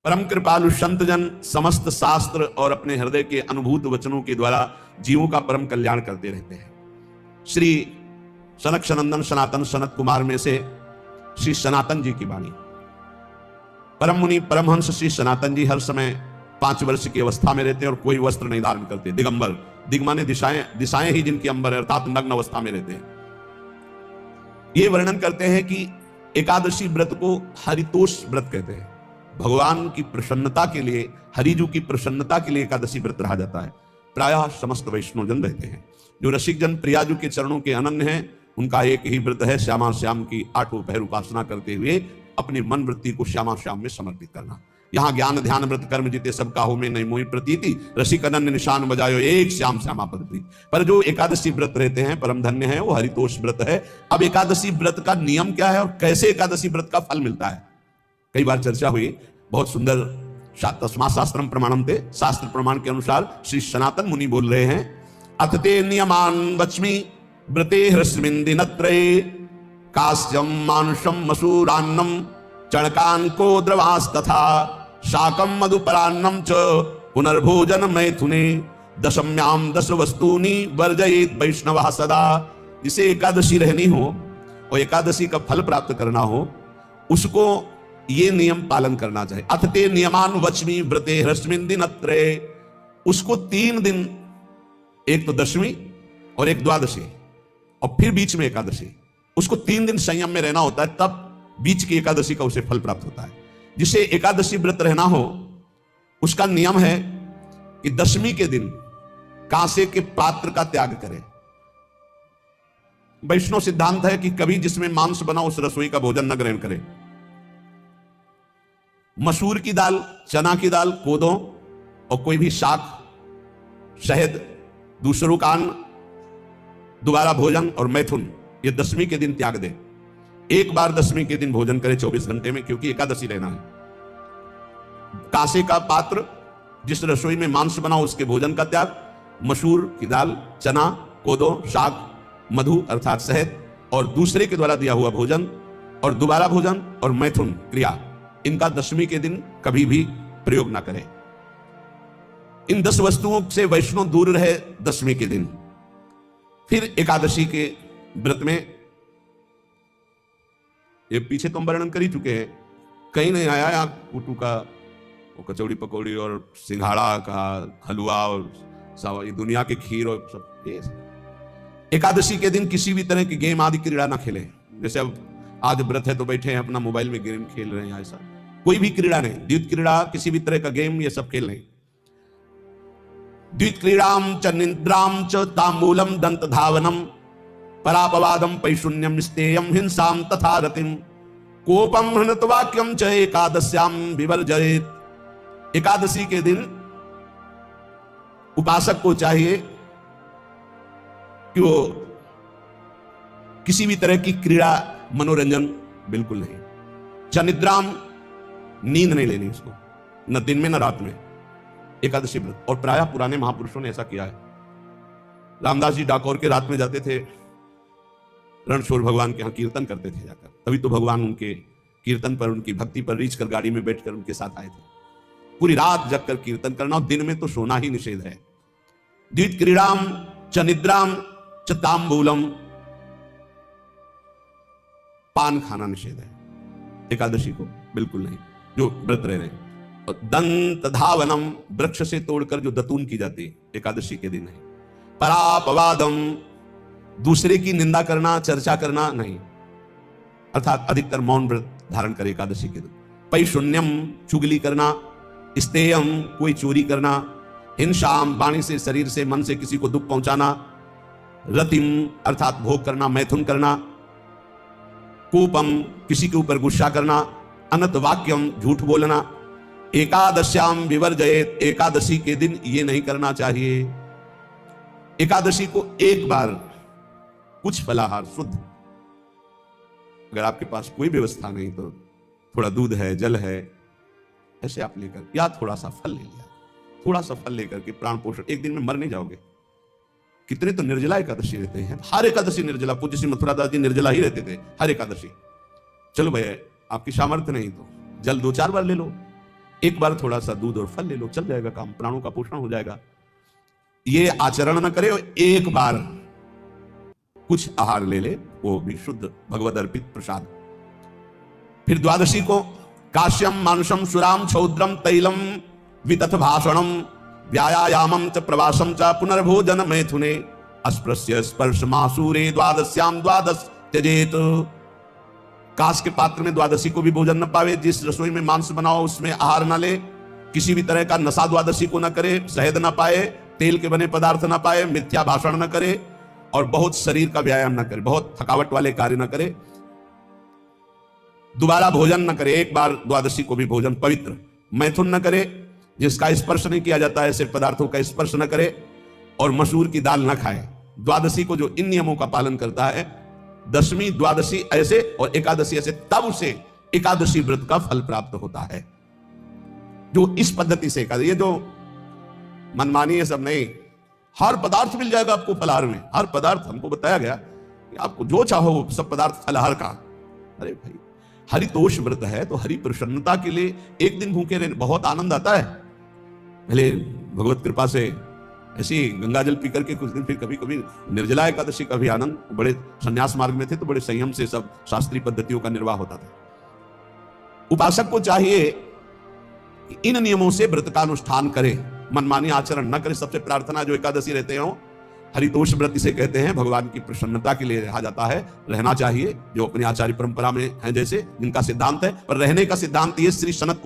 परम कृपालु संतजन समस्त शास्त्र और अपने हृदय के अनुभूत वचनों के द्वारा जीवों का परम कल्याण करते रहते हैं। श्री सनक सनंदन सनातन सनत कुमार में से श्री सनातन जी की वाणी। परम मुनि परमहंस श्री सनातन जी हर समय 5 वर्ष की अवस्था में रहते हैं और कोई वस्त्र नहीं धारण करते। दिगंबर, दिग्माने दिशाएं ही जिनकी अंबर है, अर्थात नग्न अवस्था में रहते हैं। ये वर्णन करते हैं कि एकादशी व्रत को हरितोष व्रत कहते हैं। भगवान की प्रसन्नता के लिए, हरिजू की प्रसन्नता के लिए एकादशी व्रत रहा जाता है। प्रायः समस्त वैष्णवजन रहते हैं। जो रसिक जन प्रियाजू के चरणों के अनन्य हैं, उनका एक ही व्रत है, श्यामा श्याम की 8 पहर उपासना करते हुए अपनी मन वृत्ति को श्यामा श्याम में समर्पित करना। यहाँ ज्ञान ध्यान व्रत कर्म जीते सब काहू में नहीं मोहि प्रतीति, रसिक अनन्य निशान बजायो एक श्याम श्यामा पद प्रीति। पर जो एकादशी व्रत रहते हैं परम धन्य है, वो हरितोष व्रत है। अब एकादशी व्रत का नियम क्या है और कैसे एकादशी व्रत का फल मिलता है, कई बार चर्चा हुई। बहुत सुंदर तस्मात् शास्त्रम प्रमाणम थे, शास्त्र प्रमाण के अनुसार श्री सनातन मुनि बोल रहे हैं, अतते नियमान वच्मि व्रते ह्रस्मिन् दिनत्रये कास्यम मानुषम मसूरान्नम चणकान को द्रवास तथा शाकम मधुपरान्नम च पुनर्भोजन मैथुने दशम्याम 10 वस्तूनि वर्जयेत वैष्णवः सदा। जिसे एकादशी रहनी हो और एकादशी का फल प्राप्त करना हो, उसको ये नियम पालन करना चाहिए। अथते नियमान वच्मि व्रते ह्रस्मिन् दिनत्रये, उसको 3 दिन, एक तो दशमी और एक द्वादशी और फिर बीच में एकादशी, उसको 3 दिन संयम में रहना होता है, तब बीच की एकादशी का उसे फल प्राप्त होता है। जिसे एकादशी व्रत रहना हो, उसका नियम है कि दशमी के दिन कांसे के पात्र का त्याग करें। वैष्णव सिद्धांत है कि कभी जिसमें मांस बना उस रसोई का भोजन न ग्रहण करें। मसूर की दाल, चना की दाल, कोदों और कोई भी शाक, शहद, दूसरों का अन्न, दोबारा भोजन और मैथुन, ये दशमी के दिन त्याग दे। एक बार दशमी के दिन भोजन करे 24 घंटे में, क्योंकि एकादशी रहना है। कांसे का पात्र, जिस रसोई में मांस बना उसके भोजन का त्याग, मसूर की दाल, चना, कोदो, शाक, मधु अर्थात शहद और दूसरे के द्वारा दिया हुआ भोजन और दोबारा भोजन और मैथुन क्रिया, इनका दशमी के दिन कभी भी प्रयोग ना करें। इन 10 वस्तुओं से वैष्णव दूर रहे दशमी के दिन। फिर एकादशी के व्रत में, ये पीछे तो हम वर्णन कर ही चुके हैं, कहीं नहीं आया यहाँ कुटू का वो कचौड़ी पकौड़ी और सिंघाड़ा का हलवा और सब ये दुनिया के खीर और सब। एकादशी के दिन किसी भी तरह की गेम आदि क्रीड़ा ना खेलें। जैसे अब आज व्रत है तो बैठे हैं अपना मोबाइल में गेम खेल रहे हैं, ऐसा कोई भी क्रीड़ा नहीं। द्वित क्रीड़ा, किसी भी तरह का गेम, ये सब खेल नहीं। द्वित क्रीड़ाम च निद्राम च तांबूलम दंत धावनम परापवादम पैशून्यम स्तेयम हिंसाम तथा रतिम कोपम हृतवाक्यम च एकादश्याम विवर्जयेत। एकादशी के दिन उपासक को चाहिए कि वो किसी भी तरह की क्रीड़ा, मनोरंजन बिल्कुल नहीं। चनिद्राम, नींद नहीं लेनी उसको, न दिन में न रात में, एकादशी व्रत। और प्रायः पुराने महापुरुषों ने ऐसा किया है। रामदास जी डाकोर के रात में जाते थे, रणछोड़ भगवान के यहाँ कीर्तन करते थे जाकर। तभी तो भगवान उनके कीर्तन पर, उनकी भक्ति पर रीछ कर गाड़ी में बैठकर उनके साथ आए थे। पूरी रात जगकर कीर्तन करना और दिन में तो सोना ही निषेध है। द्वित क्रीड़ाम च निद्राम च तांबूलम, पान खाना निषेध है एकादशी को, बिल्कुल नहीं, जो व्रत रह रहे हैं। और दंत धावनम, वृक्ष से तोड़कर जो दतून की जाती है एकादशी के दिन नहीं। परापवादम, दूसरे की निंदा करना, चर्चा करना नहीं, अर्थात अधिकतर मौन व्रत धारण करे एकादशी के दिन। पैशून्यम, चुगली करना। स्तेयम, कोई चोरी करना। हिंसाम, वाणी से, शरीर से, मन से किसी को दुख पहुंचाना। रतिम अर्थात भोग करना, मैथुन करना। कोपम, किसी के ऊपर गुस्सा करना। अनत वाक्यम, झूठ बोलना। एकादश्याम विवर्जयेत, एकादशी के दिन ये नहीं करना चाहिए। एकादशी को एक बार कुछ फलाहार शुद्ध, अगर आपके पास कोई व्यवस्था नहीं तो थोड़ा दूध है, जल है, ऐसे आप लेकर, या थोड़ा सा फल ले लिया, थोड़ा सा फल लेकर के प्राण पोषण, एक दिन में मर नहीं जाओगे। कितने तो निर्जला एकादशी रहते हैं, हर एकादशी निर्जला। पूज्य श्री मथुरा दास जी निर्जला ही रहते थे हर एकादशी। चलो भैया आपकी सामर्थ्य नहीं तो जल 2-4 बार ले लो, एक बार थोड़ा सा दूध और फल ले लो, चल जाएगा काम, प्राणों का पोषण हो जाएगा। ये आचरण न करे, एक बार कुछ आहार ले ले, वो भी शुद्ध भगवद अर्पित प्रसाद। फिर द्वादशी को काश्यम मानुषम सुराम छौद्रम तैलम वितथ भाषणम व्यायामम च प्रवासम च पुनर्भोजन मैथुने अस्पृश्य स्पर्श मासूरे द्वादश्याम द्वादश त्यजेत। कांस के पात्र में द्वादशी को भी भोजन न पावे, जिस रसोई में मांस बनाओ उसमें आहार न ले, किसी भी तरह का नशा द्वादशी को न करे, शहद न पाए, तेल के बने पदार्थ न पाए, मिथ्या भाषण न करे और बहुत शरीर का व्यायाम न करे, बहुत थकावट वाले कार्य न करे, दोबारा भोजन न करे, एक बार द्वादशी को भी भोजन पवित्र, मैथुन न करे, जिसका स्पर्श नहीं किया जाता है, ऐसे पदार्थों का स्पर्श न करे, और मसूर की दाल न खाए। द्वादशी को जो इन नियमों का पालन करता है, दशमी द्वादशी ऐसे और एकादशी ऐसे, तब उसे एकादशी व्रत का फल प्राप्त होता है। जो इस पद्धति से ये जो मनमानी है सब नहीं, हर पदार्थ मिल जाएगा आपको फलाहार में, हर पदार्थ हमको बताया गया कि आपको जो चाहो सब पदार्थ फलाहार का। अरे भाई, हरितोष व्रत है तो हरि प्रसन्नता के लिए एक दिन भूखे रहने बहुत आनंद आता है। पहले भगवत कृपा से ऐसी गंगा जल पी करके कुछ दिन, फिर कभी कभी निर्जला एकादशी का भी आनंद। बड़े संन्यास मार्ग में थे तो बड़े संयम से सब शास्त्रीय पद्धतियों का निर्वाह होता था। उपासक को चाहिए कि इन नियमों से व्रत का अनुष्ठान करे, मनमानी आचरण न करे। सबसे प्रार्थना जो एकादशी रहते हो, हरितोष व्रत इसे कहते हैं, भगवान की प्रसन्नता के लिए रहा जाता है, रहना चाहिए, जो अपनी आचार्य परंपरा में है जैसे जिनका सिद्धांत है। पर रहने का सिद्धांत ये श्री सनत